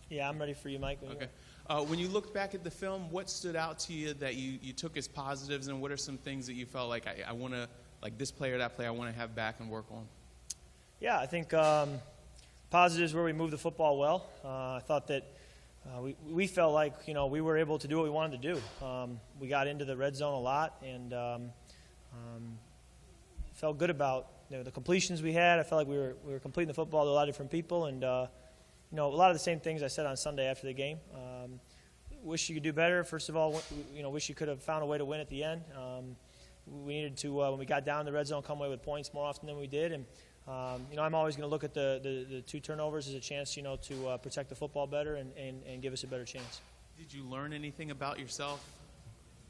Yeah, I'm ready for you, Mike. Okay. When you looked back at the film, what stood out to you that you took as positives, and what are some things that you felt like I want to, like this player, that player, I want to have back and work on? Yeah, I think positives where we moved the football well. I thought that we felt like, we were able to do what we wanted to do. We got into the red zone a lot and felt good about the completions we had. I felt like we were completing the football to a lot of different people, and a lot of the same things I said on Sunday after the game. Wish you could do better. First of all, wish you could have found a way to win at the end. We needed to, when we got down in the red zone, come away with points more often than we did. And I'm always going to look at the 2 turnovers as a chance, to protect the football better and give us a better chance. Did you learn anything about yourself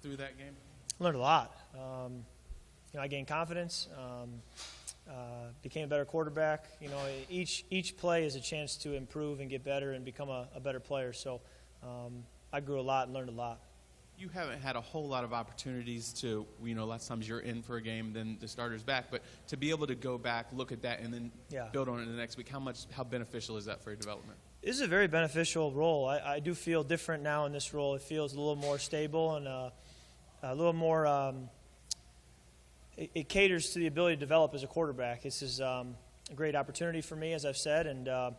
through that game? Learned a lot. I gained confidence. Became a better quarterback. Each play is a chance to improve and get better and become a better player. So I grew a lot and learned a lot. You haven't had a whole lot of opportunities to, lots of times you're in for a game, then the starter's back. But to be able to go back, look at that, and then build on it the next week, how beneficial is that for your development? This is a very beneficial role. I do feel different now in this role. It feels a little more stable and a little more it caters to the ability to develop as a quarterback. This is a great opportunity for me, as I've said, and I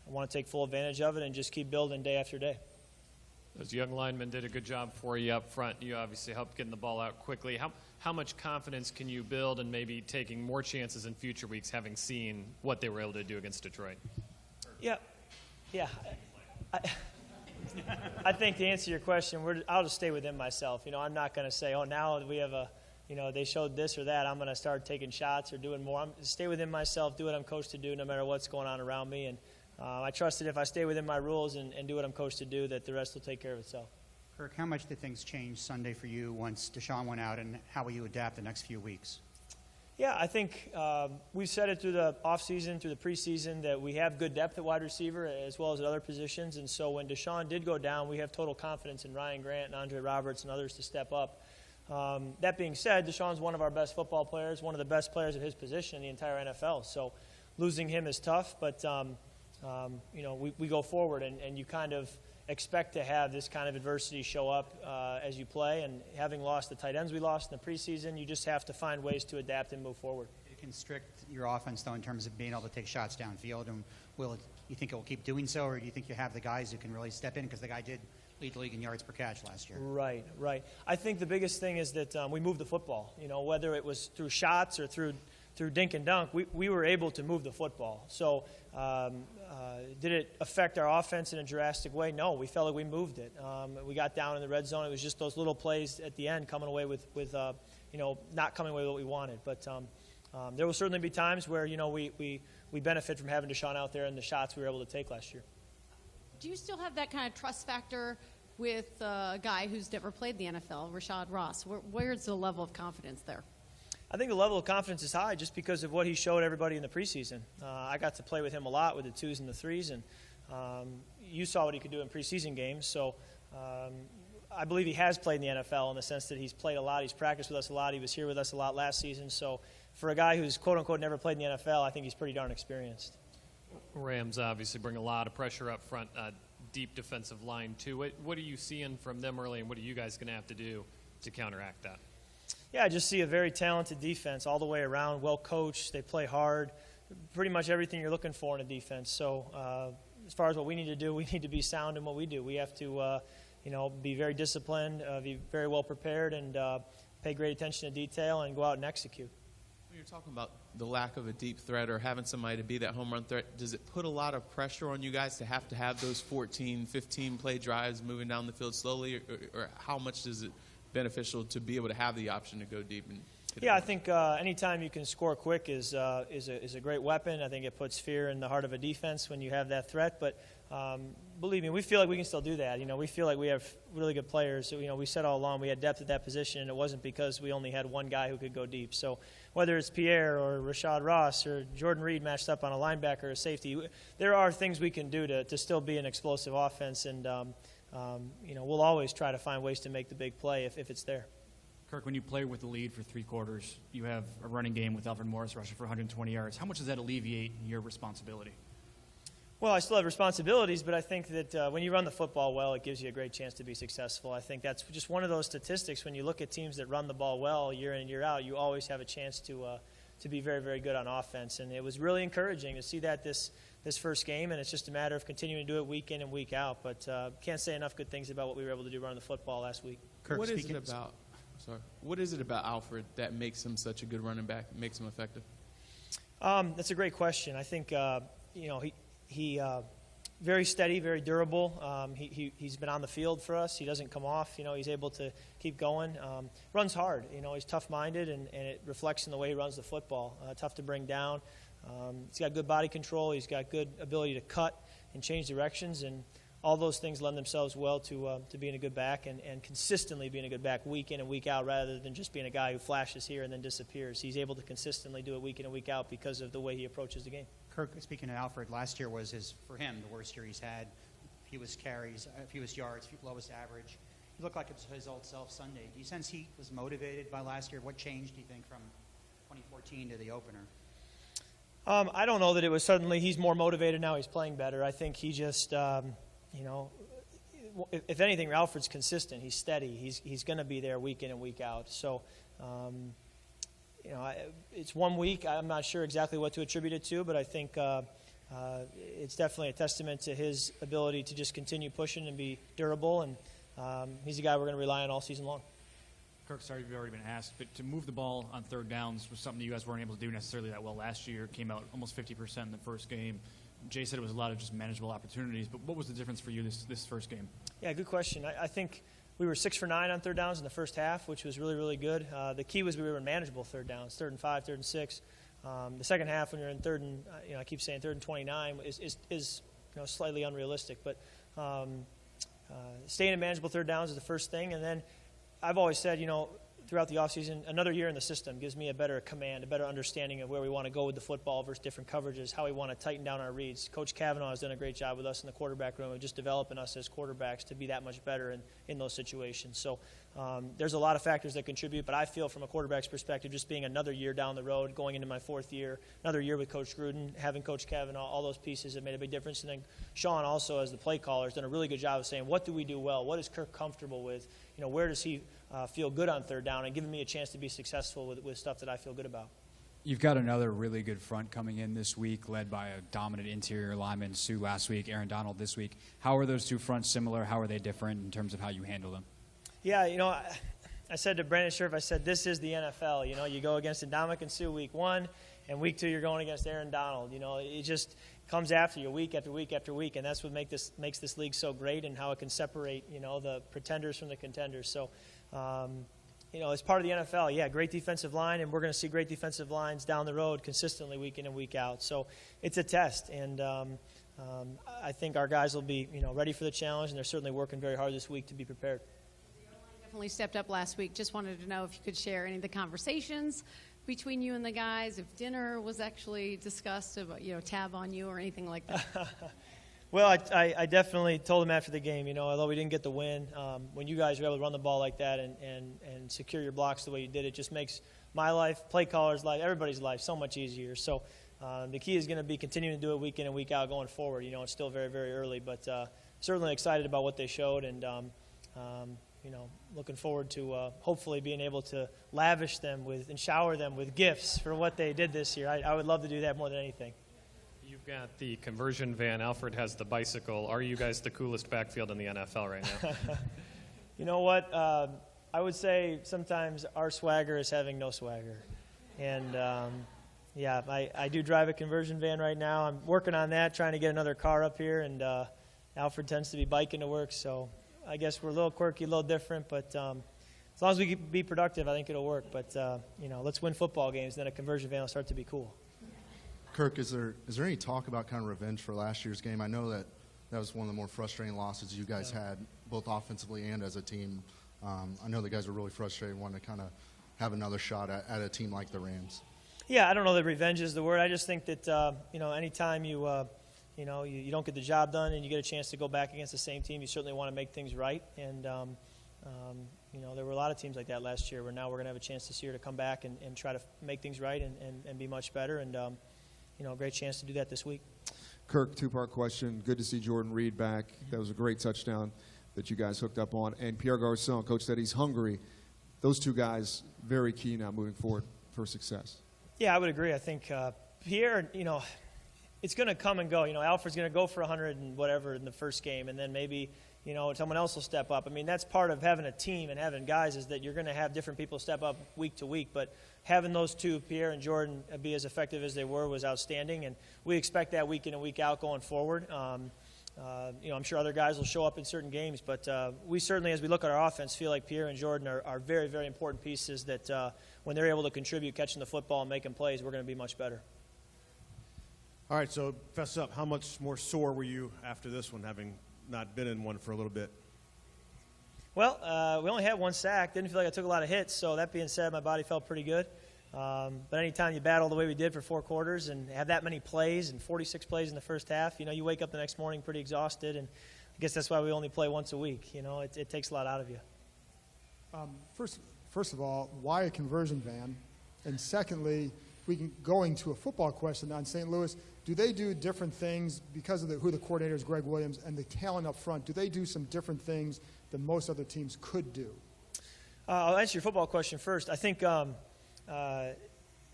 want to take full advantage of it and just keep building day after day. Those young linemen did a good job for you up front. You obviously helped getting the ball out quickly. How much confidence can you build in maybe taking more chances in future weeks, having seen what they were able to do against Detroit? Yeah. I think to answer your question, I'll just stay within myself. I'm not going to say, now we have they showed this or that, I'm going to start taking shots or doing more. I'm stay within myself, do what I'm coached to do, no matter what's going on around me. And I trust that if I stay within my rules and do what I'm coached to do, that the rest will take care of itself. Kirk, how much did things change Sunday for you once Deshaun went out, and how will you adapt the next few weeks? Yeah, I think we've said it through the offseason, through the preseason, that we have good depth at wide receiver as well as at other positions. And so when Deshaun did go down, we have total confidence in Ryan Grant and Andre Roberts and others to step up. That being said, Deshaun's one of our best football players, one of the best players at his position in the entire NFL. So losing him is tough, but we go forward, and you kind of expect to have this kind of adversity show up as you play. And having lost the tight ends we lost in the preseason, you just have to find ways to adapt and move forward. It can constrict your offense, though, in terms of being able to take shots downfield. And you think it will keep doing so, or do you think you have the guys who can really step in? Because the guy did lead the league in yards per catch last year. Right. I think the biggest thing is that we moved the football. Whether it was through shots or through dink and dunk, we were able to move the football. So did it affect our offense in a drastic way? No, we felt like we moved it. We got down in the red zone. It was just those little plays at the end coming away with not coming away with what we wanted. But there will certainly be times where, we benefit from having Deshaun out there and the shots we were able to take last year. Do you still have that kind of trust factor with a guy who's never played the NFL, Rashad Ross? Where's the level of confidence there? I think the level of confidence is high just because of what he showed everybody in the preseason. I got to play with him a lot with the 2s and the 3s, and you saw what he could do in preseason games. So I believe he has played in the NFL in the sense that he's played a lot. He's practiced with us a lot. He was here with us a lot last season. So for a guy who's, quote-unquote, never played in the NFL, I think he's pretty darn experienced. Rams obviously bring a lot of pressure up front, deep defensive line too. What are you seeing from them early, and what are you guys going to have to do to counteract that? Yeah, I just see a very talented defense all the way around, well coached. They play hard, pretty much everything you're looking for in a defense. So as far as what we need to do, we need to be sound in what we do. We have to be very disciplined, be very well prepared, and pay great attention to detail and go out and execute. When you're talking about the lack of a deep threat or having somebody to be that home run threat, does it put a lot of pressure on you guys to have those 14, 15-play drives moving down the field slowly, or how much is it beneficial to be able to have the option to go deep? And I think anytime you can score quick is a great weapon. I think it puts fear in the heart of a defense when you have that threat. But believe me, we feel like we can still do that. We feel like we have really good players. We said all along we had depth at that position, and it wasn't because we only had one guy who could go deep. So whether it's Pierre or Rashad Ross or Jordan Reed matched up on a linebacker or a safety, there are things we can do to still be an explosive offense. And we'll always try to find ways to make the big play if it's there. Kirk, when you play with the lead for 3 quarters, you have a running game with Alfred Morris rushing for 120 yards. How much does that alleviate your responsibility? Well, I still have responsibilities, but I think that when you run the football well, it gives you a great chance to be successful. I think that's just one of those statistics. When you look at teams that run the ball well year in and year out, you always have a chance to be very, very good on offense. And it was really encouraging to see that this first game, and it's just a matter of continuing to do it week in and week out. But can't say enough good things about what we were able to do running the football last week. Kirk, What is it about Alfred that makes him such a good running back, makes him effective? That's a great question. I think he very steady, very durable. He's been on the field for us. He doesn't come off. He's able to keep going. Runs hard. He's tough-minded, and it reflects in the way he runs the football. Tough to bring down. He's got good body control. He's got good ability to cut and change directions, and all those things lend themselves well to being a good back and consistently being a good back week in and week out, rather than just being a guy who flashes here and then disappears. He's able to consistently do it week in and week out because of the way he approaches the game. Kirk, speaking of Alfred, last year was for him the worst year he's had. Fewest carries, fewest yards, lowest average. He looked like his old self Sunday. Do you sense he was motivated by last year? What changed, do you think, from 2014 to the opener? I don't know that it was suddenly he's more motivated now. He's playing better. I think he just, if anything, Alfred's consistent. He's steady. He's going to be there week in and week out. So, it's 1 week. I'm not sure exactly what to attribute it to, but I think it's definitely a testament to his ability to just continue pushing and be durable. And he's a guy we're going to rely on all season long. Kirk, sorry if you've already been asked, but to move the ball on third downs was something you guys weren't able to do necessarily that well last year. Came out almost 50% in the first game. Jay said it was a lot of just manageable opportunities, but what was the difference for you this first game? Yeah, good question. I think we were 6 for 9 on third downs in the first half, which was really, really good. The key was we were in manageable third downs, 3rd and 5, 3rd and 6. The second half, when you're in 3rd and, I keep saying 3rd and 29, is slightly unrealistic. But staying in manageable third downs is the first thing. And then I've always said, throughout the offseason, another year in the system gives me a better command, a better understanding of where we want to go with the football versus different coverages, how we want to tighten down our reads. Coach Kavanaugh has done a great job with us in the quarterback room of just developing us as quarterbacks to be that much better in those situations. So there's a lot of factors that contribute, but I feel from a quarterback's perspective, just being another year down the road, going into my 4th year, another year with Coach Gruden, having Coach Kavanaugh, all those pieces have made a big difference. And then Sean also, as the play caller, has done a really good job of saying, what do we do well? What is Kirk comfortable with? Where does he feel good on third down, and giving me a chance to be successful with stuff that I feel good about. You've got another really good front coming in this week, led by a dominant interior lineman, Sue last week, Aaron Donald this week. How are those two fronts similar? How are they different in terms of how you handle them? Yeah, I said to Brandon Scherf, I said, this is the NFL. You go against Ndamukong and Sue week 1, and week 2 you're going against Aaron Donald. It just comes after you week after week after week, and that's what makes this league so great, and how it can separate, the pretenders from the contenders. So, as part of the NFL, yeah, great defensive line, and we're going to see great defensive lines down the road consistently week in and week out. So it's a test, and I think our guys will be, ready for the challenge, and they're certainly working very hard this week to be prepared. Definitely stepped up last week. Just wanted to know if you could share any of the conversations between you and the guys, if dinner was actually discussed, about, tab on you or anything like that. Well, I definitely told him after the game, although we didn't get the win, when you guys are able to run the ball like that and secure your blocks the way you did, it just makes my life, play caller's life, everybody's life so much easier. So the key is going to be continuing to do it week in and week out going forward. It's still very, very early, but certainly excited about what they showed, and looking forward to hopefully being able to lavish them with and shower them with gifts for what they did this year. I would love to do that more than anything. You've got the conversion van. Alfred has the bicycle. Are you guys the coolest backfield in the NFL right now? You know what? I would say sometimes our swagger is having no swagger. And, I do drive a conversion van right now. I'm working on that, trying to get another car up here. And Alfred tends to be biking to work, so I guess we're a little quirky, a little different. But as long as we can be productive, I think it'll work. But, let's win football games, then a conversion van will start to be cool. Kirk, is there any talk about kind of revenge for last year's game? I know that was one of the more frustrating losses you guys had, both offensively and as a team. I know the guys were really frustrated, wanting to kind of have another shot at a team like the Rams. Yeah, I don't know that revenge is the word. I just think that anytime you don't get the job done and you get a chance to go back against the same team, you certainly want to make things right. And there were a lot of teams like that last year. Where now we're going to have a chance this year to come back and try to make things right and be much better. And a great chance to do that this week. Kirk, two-part question. Good to see Jordan Reed back. That was a great touchdown that you guys hooked up on. And Pierre Garçon, coach said he's hungry. Those two guys, very key now moving forward for success. Yeah, I would agree. I think Pierre, it's going to come and go. Alfred's going to go for 100 and whatever in the first game, and then maybe, someone else will step up. I mean, that's part of having a team and having guys is that you're going to have different people step up week to week. But having those two, Pierre and Jordan, be as effective as they were was outstanding, and we expect that week in and week out going forward. I'm sure other guys will show up in certain games, but we certainly, as we look at our offense, feel like Pierre and Jordan are very, very important pieces that when they're able to contribute catching the football and making plays, we're going to be much better. All right, so fess up. How much more sore were you after this one, having not been in one for a little bit? Well, we only had one sack. Didn't feel like I took a lot of hits, so that being said, my body felt pretty good. But anytime you battle the way we did for 4 quarters and have that many plays and 46 plays in the first half, you wake up the next morning pretty exhausted, and I guess that's why we only play once a week. It takes a lot out of you. First of all, why a conversion van? And secondly, going to a football question on St. Louis, do they do different things because of who the coordinator is, Greg Williams, and the talent up front? Do they do some different things than most other teams could do? I'll answer your football question first. I think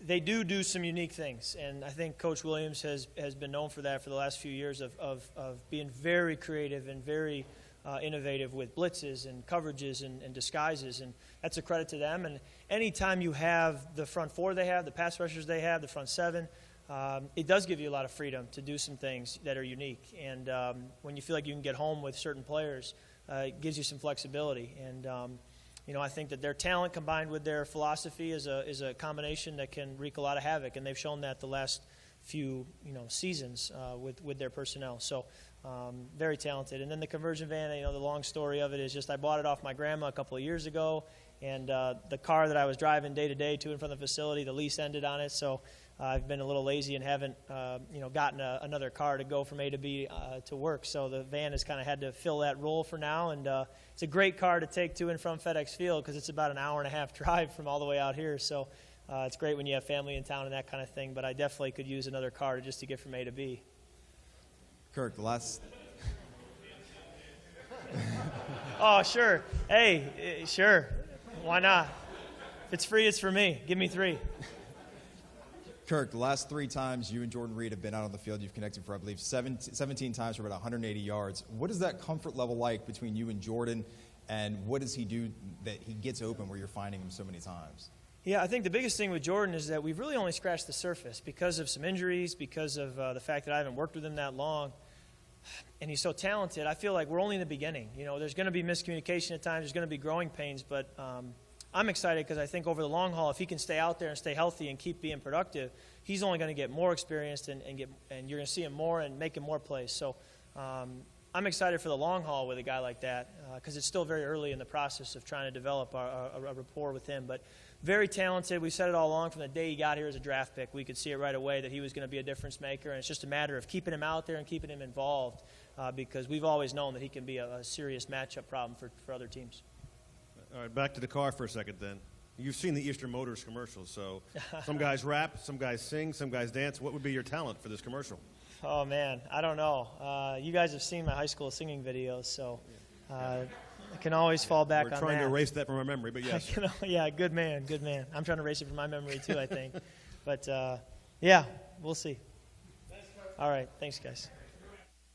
they do some unique things, and I think Coach Williams has been known for that for the last few years of being very creative and very innovative with blitzes and coverages and disguises, and that's a credit to them. And anytime you have the front 4 they have, the pass rushers they have, the front 7, it does give you a lot of freedom to do some things that are unique. And when you feel like you can get home with certain players, it gives you some flexibility. And I think that their talent combined with their philosophy is a combination that can wreak a lot of havoc, and they've shown that the last few seasons with their personnel. So very talented. And then the conversion van, the long story of it is just I bought it off my grandma a couple of years ago, and the car that I was driving day to day to and from the facility, the lease ended on it. So I've been a little lazy and haven't gotten another car to go from A to B to work. So the van has kind of had to fill that role for now, and it's a great car to take to and from FedEx Field because it's about an hour-and-a-half drive from all the way out here. So it's great when you have family in town and that kind of thing, but I definitely could use another car just to get from A to B. Kirk, the last... Oh, sure. Hey, sure. Why not? If it's free, it's for me. Give me 3. Kirk, the last 3 times you and Jordan Reed have been out on the field, you've connected for, I believe, 17 times for about 180 yards. What is that comfort level like between you and Jordan, and what does he do that he gets open where you're finding him so many times? Yeah, I think the biggest thing with Jordan is that we've really only scratched the surface because of some injuries, because of the fact that I haven't worked with him that long. And he's so talented. I feel like we're only in the beginning. There's going to be miscommunication at times. There's going to be growing pains. But I'm excited because I think over the long haul, if he can stay out there and stay healthy and keep being productive, he's only going to get more experienced and you're going to see him more and making more plays. So I'm excited for the long haul with a guy like that because it's still very early in the process of trying to develop a rapport with him. But very talented. We said it all along from the day he got here as a draft pick. We could see it right away that he was going to be a difference maker, and it's just a matter of keeping him out there and keeping him involved because we've always known that he can be a serious matchup problem for other teams. All right, back to the car for a second then. You've seen the Eastern Motors commercials, so some guys rap, some guys sing, some guys dance. What would be your talent for this commercial? Oh, man, I don't know. You guys have seen my high school singing videos, so I can always fall back on that. We're trying to erase that from our memory, but yes. Yeah, good man, good man. I'm trying to erase it from my memory too, I think. But, yeah, we'll see. All right, thanks, guys.